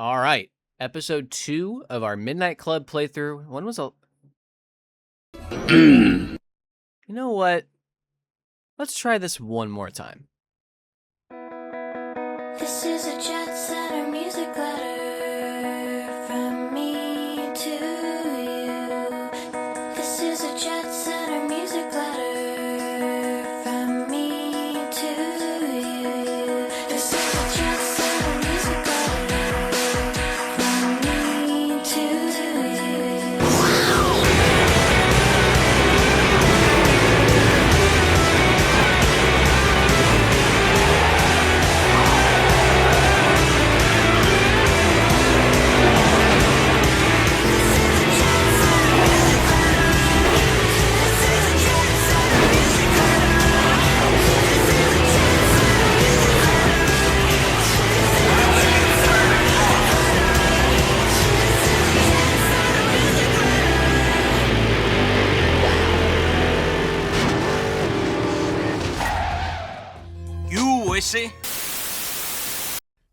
All right, episode 2 of our Midnight Club playthrough. When was a... You know what? Let's try this one more time. This is a Jetsetter music letter from me to you. This is a Jetsetter music letter from me to you. This is a Jetsetter music letter from me to you.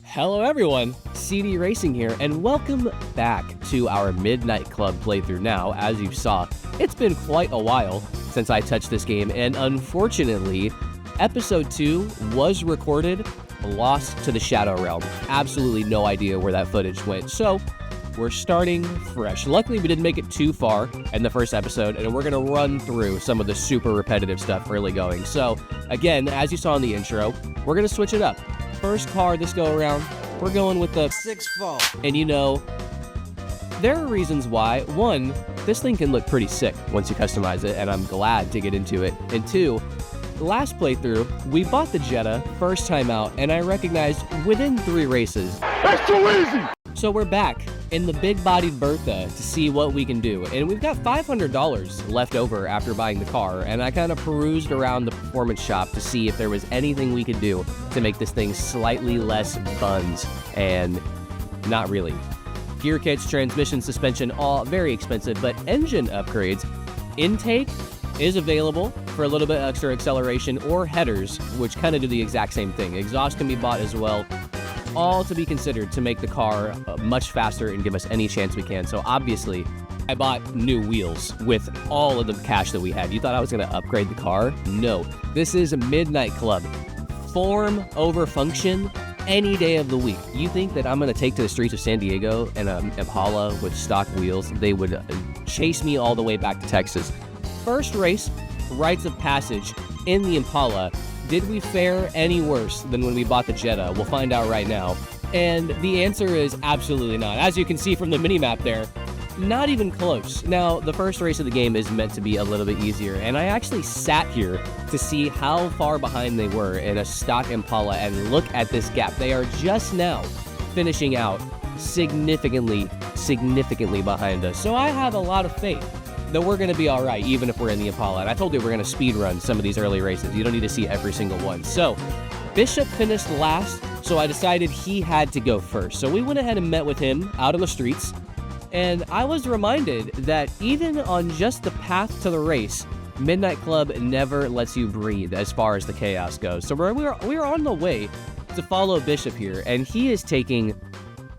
Hello everyone, CD Racing here, and welcome back to our Midnight Club playthrough. Now, as you saw, it's been quite a while since I touched this game, and unfortunately, episode 2 was recorded, lost to the Shadow Realm. Absolutely no idea where that footage went, so we're starting fresh. Luckily, we didn't make it too far in the first episode, and we're going to run through some of the super repetitive stuff early going. So, again, as you saw in the intro, we're going to switch it up. First car this go around, we're going with the 6-4. And you know, there are reasons why. One, this thing can look pretty sick once you customize it, and I'm glad to get into it. And two, last playthrough, we bought the Jetta first time out, and I recognized within 3 races. That's too easy! So we're back in the big-bodied Bertha to see what we can do. And we've got $500 left over after buying the car, and I kind of perused around the performance shop to see if there was anything we could do to make this thing slightly less buns, and not really. Gear kits, transmission, suspension, all very expensive, but engine upgrades. Intake is available for a little bit extra acceleration, or headers, which kind of do the exact same thing. Exhaust can be bought as well. All to be considered to make the car much faster and give us any chance we can. So obviously, I bought new wheels with all of the cash that we had. You thought I was going to upgrade the car? No. This is a Midnight Club. Form over function any day of the week. You think that I'm going to take to the streets of San Diego and an Impala with stock wheels? They would chase me all the way back to Texas. First race, rites of passage in the Impala. Did we fare any worse than when we bought the Jetta? We'll find out right now. And the answer is absolutely not. As you can see from the minimap there, not even close. Now, the first race of the game is meant to be a little bit easier, and I actually sat here to see how far behind they were in a stock Impala, and look at this gap. They are just now finishing out significantly behind us. So I have a lot of faith that we're going to be all right, even if we're in the Impala. And I told you we're going to speed run some of these early races. You don't need to see every single one. So Bishop finished last, so I decided he had to go first. So we went ahead and met with him out on the streets, and I was reminded that even on just the path to the race, Midnight Club never lets you breathe as far as the chaos goes. So we're on the way to follow Bishop here, and he is taking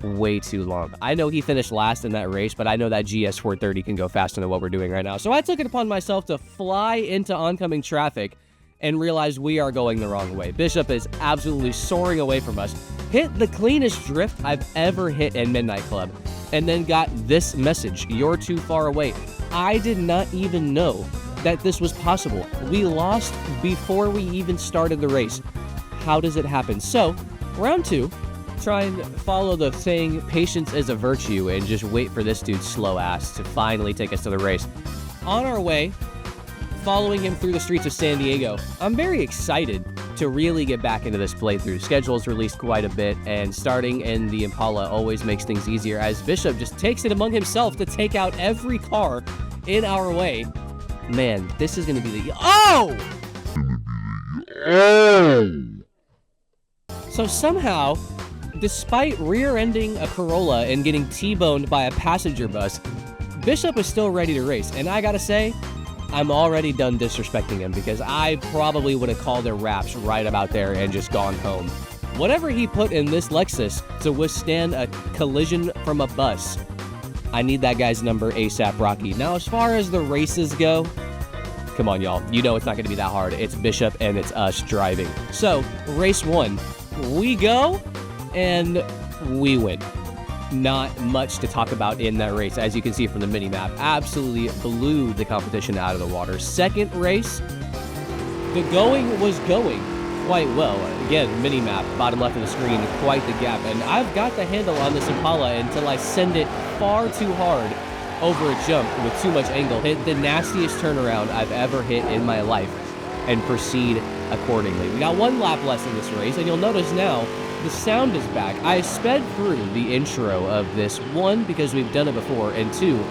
way too long. I know he finished last in that race, but I know that GS 430 can go faster than what we're doing right now. So I took it upon myself to fly into oncoming traffic and realize we are going the wrong way. Bishop is absolutely soaring away from us. Hit the cleanest drift I've ever hit in Midnight Club, and then got this message: you're too far away. I did not even know that this was possible. We lost before we even started the race. How does it happen? So, round 2, try and follow the saying, patience is a virtue, and just wait for this dude's slow ass to finally take us to the race. On our way, following him through the streets of San Diego, I'm very excited to really get back into this playthrough. Schedule's released quite a bit, and starting in the Impala always makes things easier, as Bishop just takes it among himself to take out every car in our way. Man, this is gonna be the... Oh! So somehow, despite rear-ending a Corolla and getting T-boned by a passenger bus, Bishop is still ready to race, and I gotta say, I'm already done disrespecting him, because I probably would have called their raps right about there and just gone home. whatever he put in this Lexus to withstand a collision from a bus, I need that guy's number ASAP Rocky. Now, as far as the races go, come on, y'all. You know it's not going to be that hard. It's Bishop and it's us driving. So, race 1, we go and we win. Not much to talk about in that race, as you can see from the mini-map. Absolutely blew the competition out of the water. Second race, the going was going quite well. Again, mini-map, bottom left of the screen, quite the gap. And I've got the handle on this Impala until I send it far too hard over a jump with too much angle. Hit the nastiest turnaround I've ever hit in my life and proceed accordingly. We got 1 lap less in this race, and you'll notice now the sound is back. I sped through the intro of this, 1, because we've done it before, and 2,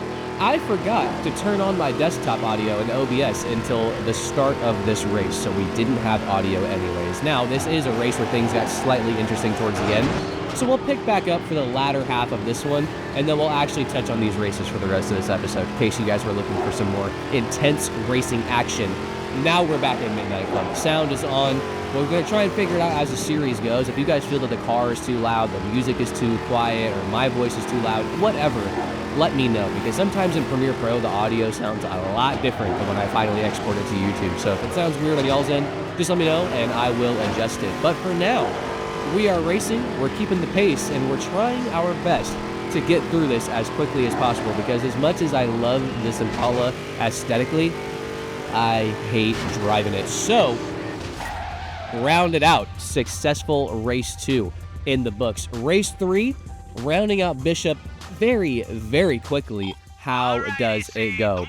I forgot to turn on my desktop audio in OBS until the start of this race, so we didn't have audio anyways. Now, this is a race where things got slightly interesting towards the end, so we'll pick back up for the latter half of this one, and then we'll actually touch on these races for the rest of this episode, in case you guys were looking for some more intense racing action. Now we're back in Midnight Club. Sound is on. We're going to try and figure it out as the series goes. If you guys feel that the car is too loud, the music is too quiet, or my voice is too loud, whatever, let me know. Because sometimes in Premiere Pro, the audio sounds a lot different than when I finally export it to YouTube. So if it sounds weird on y'all's end, just let me know and I will adjust it. But for now, we are racing, we're keeping the pace, and we're trying our best to get through this as quickly as possible. Because as much as I love this Impala aesthetically, I hate driving it. So, rounded out, successful race 2 in the books. Race 3, rounding out Bishop very, very quickly. How does it go?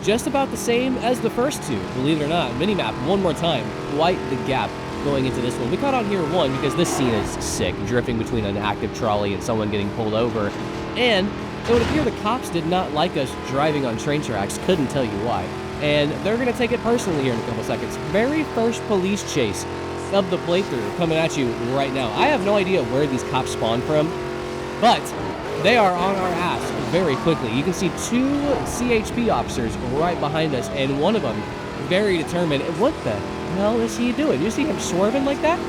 Just about the same as the first 2, believe it or not. Minimap, one more time, quite the gap going into this one. We caught on here 1 because this scene is sick, drifting between an active trolley and someone getting pulled over. And it would appear the cops did not like us driving on train tracks, couldn't tell you why. And they're going to take it personally here in a couple seconds. Very first police chase of the playthrough coming at you right now. I have no idea where these cops spawn from, but they are on our ass very quickly. You can see 2 CHP officers right behind us, and one of them very determined. What the hell is he doing? You see him swerving like that?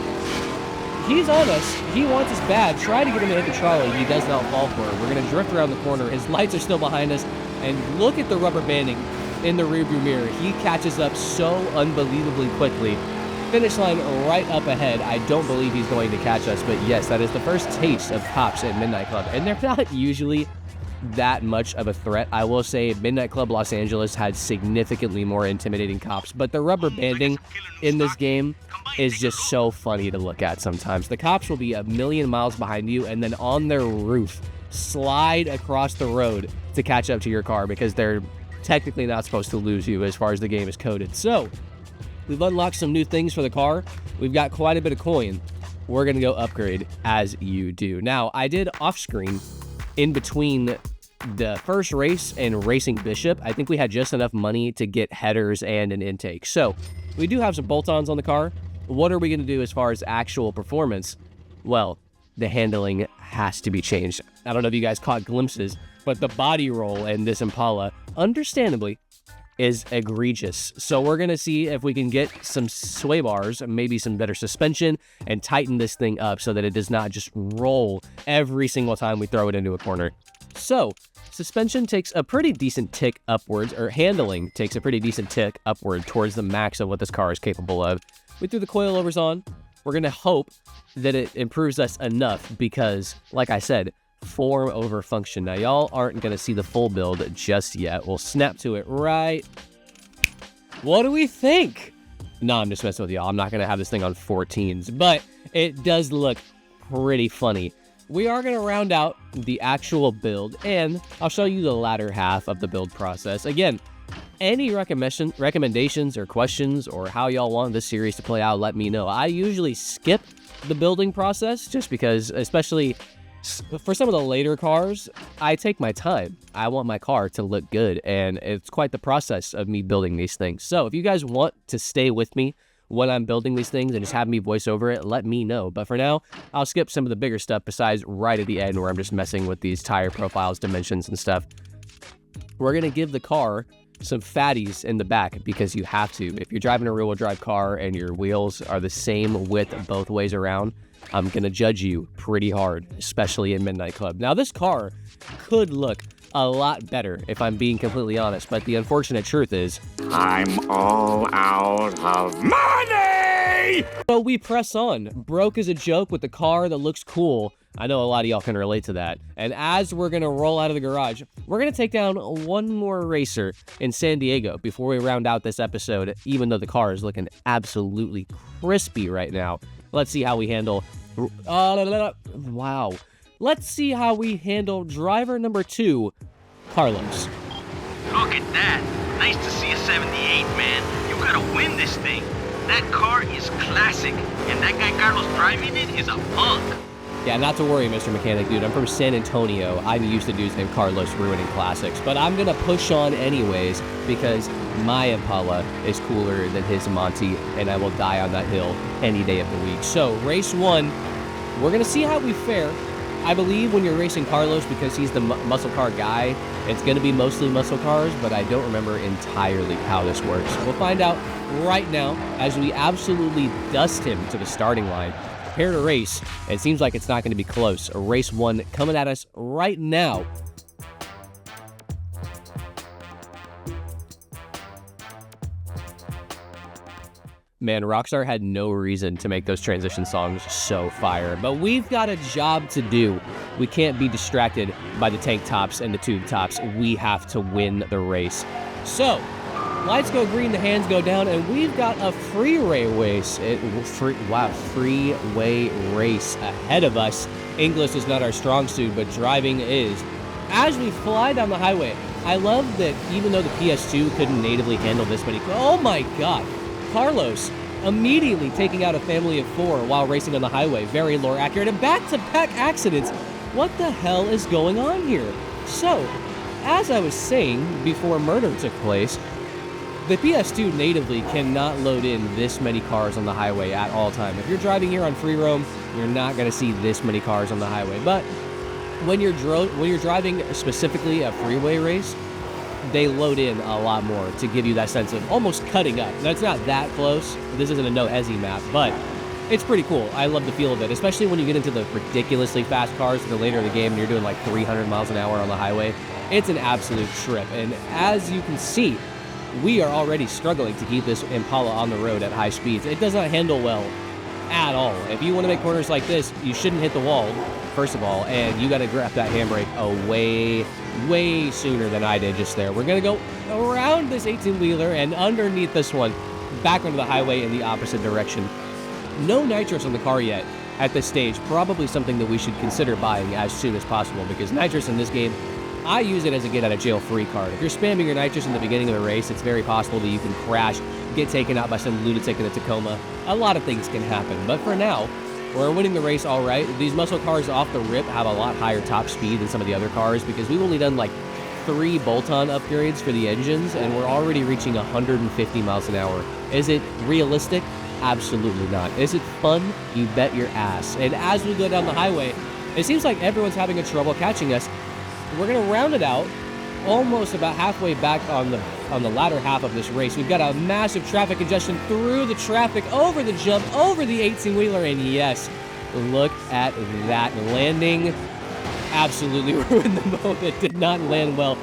He's on us. He wants us bad. Try to get him to hit the trolley. He does not fall for it. We're going to drift around the corner. His lights are still behind us, and look at the rubber banding in the rearview mirror. He catches up so unbelievably quickly. Finish line right up ahead. I don't believe he's going to catch us, but yes, that is the first taste of cops at Midnight Club, and they're not usually that much of a threat. I will say Midnight Club Los Angeles had significantly more intimidating cops, but the rubber banding in this game is just so funny to look at sometimes. The cops will be a million miles behind you, and then on their roof slide across the road to catch up to your car because they're technically not supposed to lose you as far as the game is coded. So, we've unlocked some new things for the car. We've got quite a bit of coin. We're going to go upgrade as you do. Now, I did off-screen in between the first race and racing Bishop. I think we had just enough money to get headers and an intake. So, we do have some bolt-ons on the car. What are we going to do as far as actual performance? Well, the handling has to be changed. I don't know if you guys caught glimpses, but the body roll in this Impala, understandably, is egregious. So we're going to see if we can get some sway bars, maybe some better suspension, and tighten this thing up so that it does not just roll every single time we throw it into a corner. So, suspension takes a pretty decent tick upwards, or handling takes a pretty decent tick upward towards the max of what this car is capable of. We threw the coilovers on. We're going to hope that it improves us enough because, like I said, form over function. Now, y'all aren't going to see the full build just yet. We'll snap to it right. What do we think? No, I'm just messing with y'all. I'm not going to have this thing on 14s, but it does look pretty funny. We are going to round out the actual build, and I'll show you the latter half of the build process. Again, any recommendations or questions or how y'all want this series to play out, let me know. I usually skip the building process just because, especially for some of the later cars, I take my time. I want my car to look good, and it's quite the process of me building these things. So if you guys want to stay with me when I'm building these things and just have me voice over it, let me know. But for now, I'll skip some of the bigger stuff besides right at the end where I'm just messing with these tire profiles, dimensions, and stuff. We're going to give the car some fatties in the back because you have to. If you're driving a rear-wheel drive car and your wheels are the same width both ways around, I'm going to judge you pretty hard, especially in Midnight Club. Now, this car could look a lot better if I'm being completely honest, but the unfortunate truth is I'm all out of money! So we press on. Broke is a joke with the car that looks cool. I know a lot of y'all can relate to that. And as we're going to roll out of the garage, we're going to take down one more racer in San Diego before we round out this episode, even though the car is looking absolutely crispy right now. Let's see how we handle... wow. Let's see how we handle driver number 2, Carlos. Look at that. Nice to see a 78, man. You gotta win this thing. That car is classic, and that guy Carlos driving it is a punk. Yeah, not to worry, Mr. Mechanic Dude. I'm from San Antonio. I'm used to dudes named Carlos ruining classics, but I'm gonna push on anyways because my Impala is cooler than his Monty, and I will die on that hill any day of the week. So, race 1, we're gonna see how we fare. I believe when you're racing Carlos, because he's the muscle car guy, it's going to be mostly muscle cars, but I don't remember entirely how this works. We'll find out right now as we absolutely dust him to the starting line. Prepare to race. It seems like it's not going to be close. Race 1 coming at us right now. Man, Rockstar had no reason to make those transition songs so fire, but we've got a job to do. We can't be distracted by the tank tops and the tube tops. We have to win the race. So, lights go green, the hands go down, and we've got a freeway race. Freeway race ahead of us. English is not our strong suit, but driving is. As we fly down the highway, I love that even though the PS2 couldn't natively handle this many... Oh my god! Carlos immediately taking out a family of 4 while racing on the highway. Very lore accurate and back-to-back accidents. What the hell is going on here? So, as I was saying before murder took place, the PS2 natively cannot load in this many cars on the highway at all time. If you're driving here on free roam, you're not going to see this many cars on the highway. But when you're driving specifically a freeway race, they load in a lot more to give you that sense of almost cutting up. Now, it's not that close. This isn't a no-hezzy map, but it's pretty cool. I love the feel of it, especially when you get into the ridiculously fast cars in the later in the game and you're doing like 300 miles an hour on the highway. It's an absolute trip, and as you can see, we are already struggling to keep this Impala on the road at high speeds. It does not handle well at all. If you want to make corners like this, you shouldn't hit the wall, first of all, and you got to grab that handbrake way sooner than I did just there. We're going to go around this 18-wheeler and underneath this one, back onto the highway in the opposite direction. No nitrous on the car yet at this stage. Probably something that we should consider buying as soon as possible, because nitrous in this game, I use it as a get-out-of-jail-free card. If you're spamming your nitrous in the beginning of the race, it's very possible that you can crash, get taken out by some lunatic in a Tacoma. A lot of things can happen, but for now, we're winning the race all right. These muscle cars off the rip have a lot higher top speed than some of the other cars because we've only done like 3 bolt-on upgrades for the engines, and we're already reaching 150 miles an hour. Is it realistic? Absolutely not. Is it fun? You bet your ass. And as we go down the highway, it seems like everyone's having a trouble catching us. We're going to round it out almost about halfway back on the latter half of this race. We've got a massive traffic congestion through the traffic, over the jump, over the 18-wheeler, and yes, look at that landing. Absolutely ruined the moment. Did not land well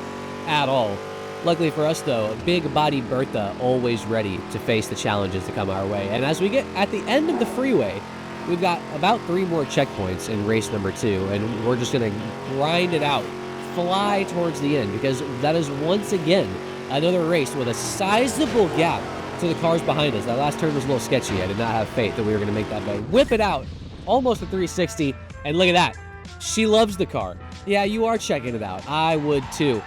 at all. Luckily for us, though, big body Bertha always ready to face the challenges that come our way. And as we get at the end of the freeway, we've got about 3 more checkpoints in race number 2, and we're just going to grind it out, fly towards the end, because that is once again another race with a sizable gap to the cars behind us. That last turn was a little sketchy. I did not have faith that we were going to make that, but whip it out, almost a 360, and look at that. She loves the car. Yeah, you are checking it out. I would too.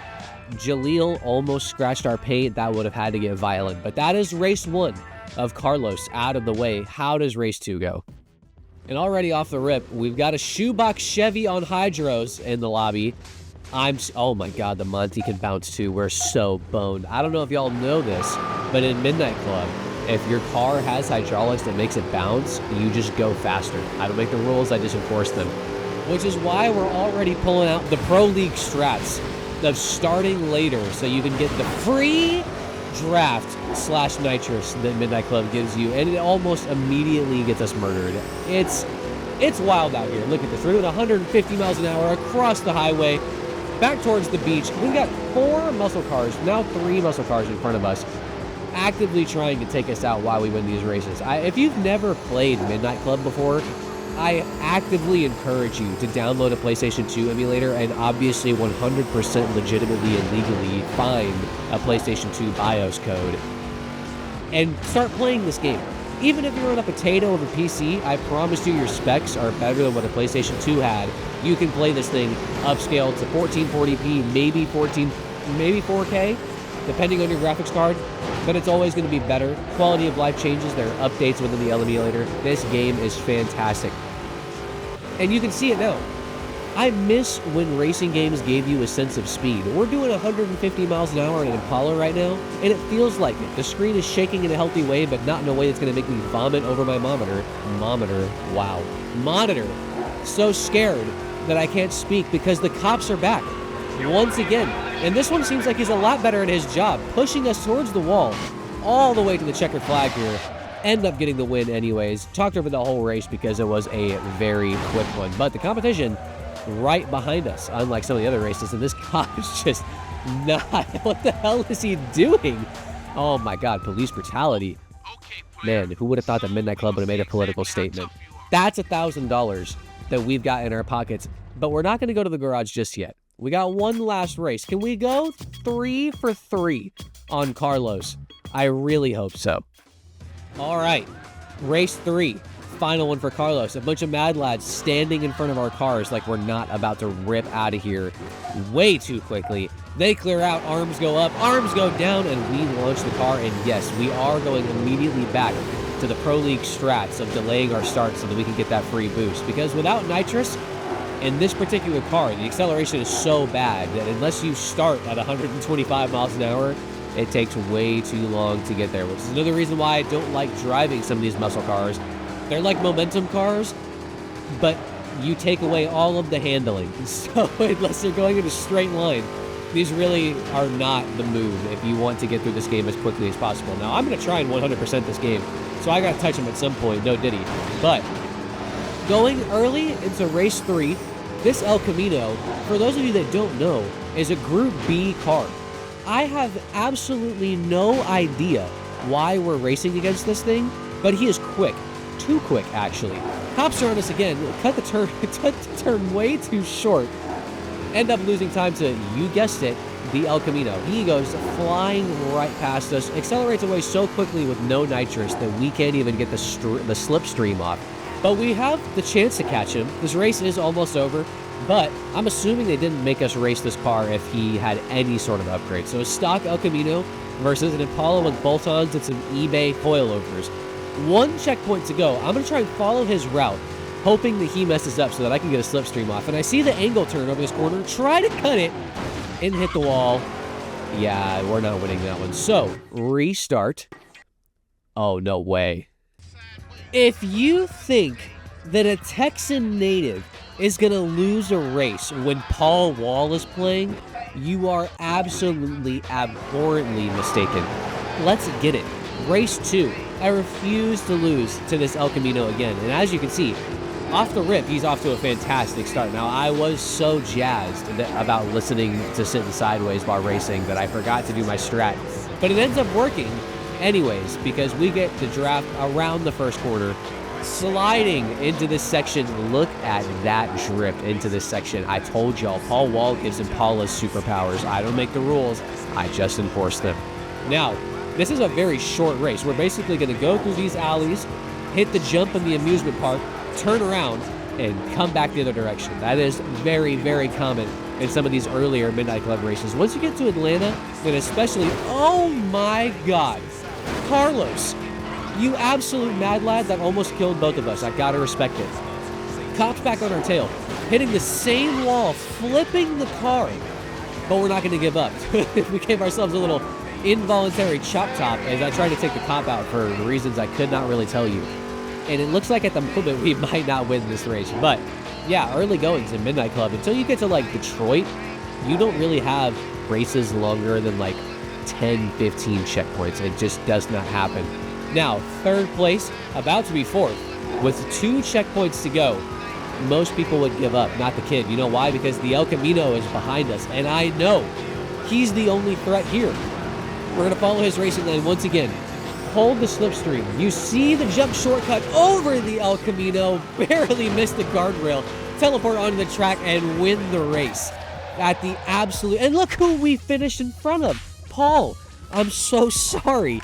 Jaleel almost scratched our paint. That would have had to get violent, but that is race 1 of Carlos out of the way. How does race 2 go? And already off the rip, we've got a shoebox Chevy on hydros in the lobby. Oh my god, the Monty can bounce too. We're so boned. I don't know if y'all know this, but in Midnight Club, if your car has hydraulics that makes it bounce, you just go faster. I don't make the rules, I just enforce them. Which is why we're already pulling out the Pro League strats. of starting later so you can get the free draft / nitrous that Midnight Club gives you, and it almost immediately gets us murdered. It's wild out here. Look at this. We're doing 150 miles an hour across the highway, back towards the beach. We've got 4 muscle cars, now 3 muscle cars in front of us, actively trying to take us out while we win these races. If you've never played Midnight Club before, I actively encourage you to download a PlayStation 2 emulator and obviously 100% legitimately and legally find a PlayStation 2 BIOS code and start playing this game. Even if you're on a potato of a PC, I promise you your specs are better than what a PlayStation 2 had. You can play this thing upscaled to 1440p, maybe 4K, depending on your graphics card, but it's always going to be better. Quality of life changes, there are updates within the emulator. This game is fantastic. And you can see it now. I miss when racing games gave you a sense of speed. We're doing 150 miles an hour in an Impala right now, and it feels like it. The screen is shaking in a healthy way, but not in a way that's going to make me vomit over my monitor. Monitor. So scared that I can't speak because the cops are back once again. And this one seems like he's a lot better at his job, pushing us towards the wall, all the way to the checkered flag here. End up getting the win anyways. Talked over the whole race because it was a very quick one. But the competition right behind us, unlike some of the other races, and this cop is just not... What the hell is he doing? Oh my god, police brutality. Man, who would have thought that Midnight Club would have made a political statement? That's $1,000 that we've got in our pockets. But we're not going to go to the garage just yet. We got one last race. Can we go 3 for 3 on Carlos? I really hope so. All right, race 3, final one for Carlos. A bunch of mad lads standing in front of our cars like we're not about to rip out of here way too quickly. They clear out, arms go up, arms go down, and we launch the car. And yes, we are going immediately back to the Pro League strats of delaying our start so that we can get that free boost. Because without nitrous, in this particular car, the acceleration is so bad that unless you start at 125 miles an hour, it takes way too long to get there, which is another reason why I don't like driving some of these muscle cars. They're like momentum cars, but you take away all of the handling. So unless they're going in a straight line, these really are not the move if you want to get through this game as quickly as possible. Now, I'm going to try and 100% this game, so I got to touch them at some point, no diddy. But going early into race 3, this El Camino, for those of you that don't know, is a Group B car. I have absolutely no idea why we're racing against this thing, but he is quick. Too quick, actually. Cops are on us again. Cut the turn way too short. End up losing time to, you guessed it, the El Camino. He goes flying right past us, accelerates away so quickly with no nitrous that we can't even get the slipstream off. But we have the chance to catch him. This race is almost over. But I'm assuming they didn't make us race this car if he had any sort of upgrade. So a stock El Camino versus an Impala with bolt-ons and some eBay coilovers. 1 checkpoint to go. I'm going to try and follow his route, hoping that he messes up so that I can get a slipstream off. And I see the angle turn over this corner. Try to cut it and hit the wall. Yeah, we're not winning that one. So, restart. Oh, no way. If you think that a Texan native is going to lose a race when Paul Wall is playing, you are absolutely abhorrently mistaken. Let's get it. Race 2. I refuse to lose to this El Camino again. And as you can see, off the rip, he's off to a fantastic start. Now, I was so jazzed about listening to Sitting Sideways while racing that I forgot to do my strat. But it ends up working anyways, because we get to draft around the first corner, sliding into this section. Look at that drip into this section. I told y'all, Paul Wall gives Impalas superpowers. I don't make the rules, I just enforce them. Now, this is a very short race. We're basically going to go through these alleys, hit the jump in the amusement park, turn around, and come back the other direction. That is very, very common in some of these earlier Midnight Club races. Once you get to Atlanta, and especially, oh my God, Carlos, you absolute mad lad that almost killed both of us. I gotta respect it. Cops back on our tail, hitting the same wall, flipping the car, but we're not gonna give up. We gave ourselves a little involuntary chop top as I tried to take the cop out for reasons I could not really tell you. And it looks like at the moment we might not win this race. But yeah, early goings in Midnight Club, until you get to like Detroit, you don't really have races longer than like 10, 15 checkpoints. It just does not happen. Now, third place, about to be fourth, with 2 checkpoints to go. Most people would give up, not the kid. You know why? Because the El Camino is behind us, and I know he's the only threat here. We're going to follow his racing lane once again. Hold the slipstream. You see the jump shortcut over the El Camino, barely missed the guardrail, teleport onto the track, and win the race. At the absolute... And look who we finished in front of. Paul, I'm so sorry.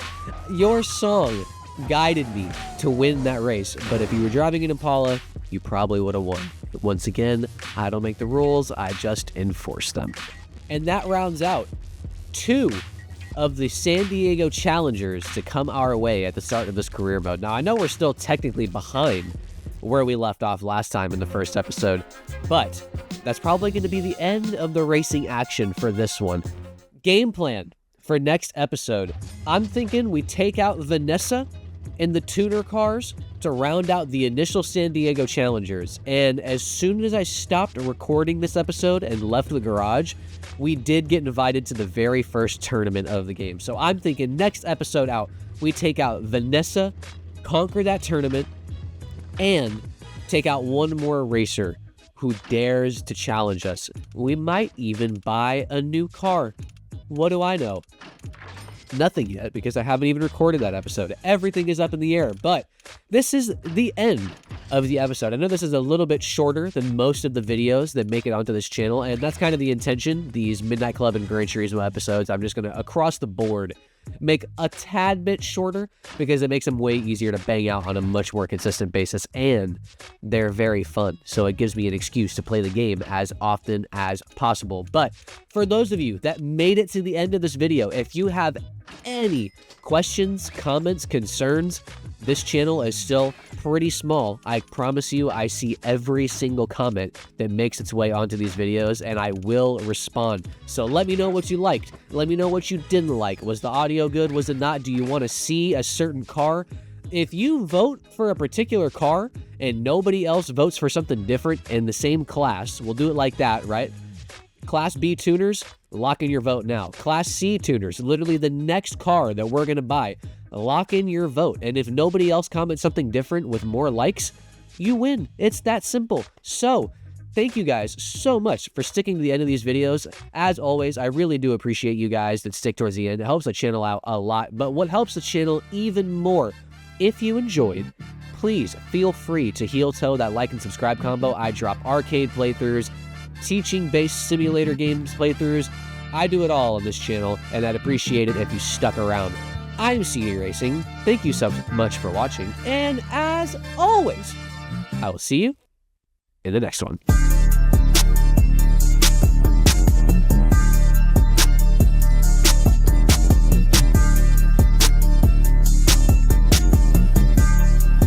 Your song guided me to win that race, but if you were driving an Impala, you probably would have won. Once again, I don't make the rules, I just enforce them. And that rounds out 2 of the San Diego challengers to come our way at the start of this career mode. Now, I know we're still technically behind where we left off last time in the first episode, but that's probably going to be the end of the racing action for this one. Game plan for next episode. I'm thinking we take out Vanessa in the tuner cars to round out the initial San Diego challengers. And as soon as I stopped recording this episode and left the garage, we did get invited to the very first tournament of the game. So I'm thinking next episode out, we take out Vanessa, conquer that tournament, and take out one more racer who dares to challenge us. We might even buy a new car. What do I know? Nothing yet, because I haven't even recorded that episode. Everything is up in the air, but this is the end of the episode. I know this is a little bit shorter than most of the videos that make it onto this channel, and that's kind of the intention. These Midnight Club and Gran Turismo episodes, I'm just going to, across the board, make a tad bit shorter because it makes them way easier to bang out on a much more consistent basis, and they're very fun. So it gives me an excuse to play the game as often as possible. But for those of you that made it to the end of this video, if you have any questions, comments, concerns, this channel is still pretty small. I promise you, I see every single comment that makes its way onto these videos, and I will respond. So let me know what you liked. Let me know what you didn't like. Was the audio good? Was it not? Do you want to see a certain car? If you vote for a particular car and nobody else votes for something different in the same class, we'll do it like that, right? Class B tuners, lock in your vote now. Class C tuners, literally the next car that we're going to buy, lock in your vote. And if nobody else comments something different with more likes, you win. It's that simple. So, thank you guys so much for sticking to the end of these videos. As always, I really do appreciate you guys that stick towards the end. It helps the channel out a lot. But what helps the channel even more, if you enjoyed, please feel free to heel toe that like and subscribe combo. I drop arcade playthroughs, teaching-based simulator games playthroughs. I do it all on this channel, and I'd appreciate it if you stuck around. I'm CD Racing. Thank you so much for watching, and as always, I will see you in the next one.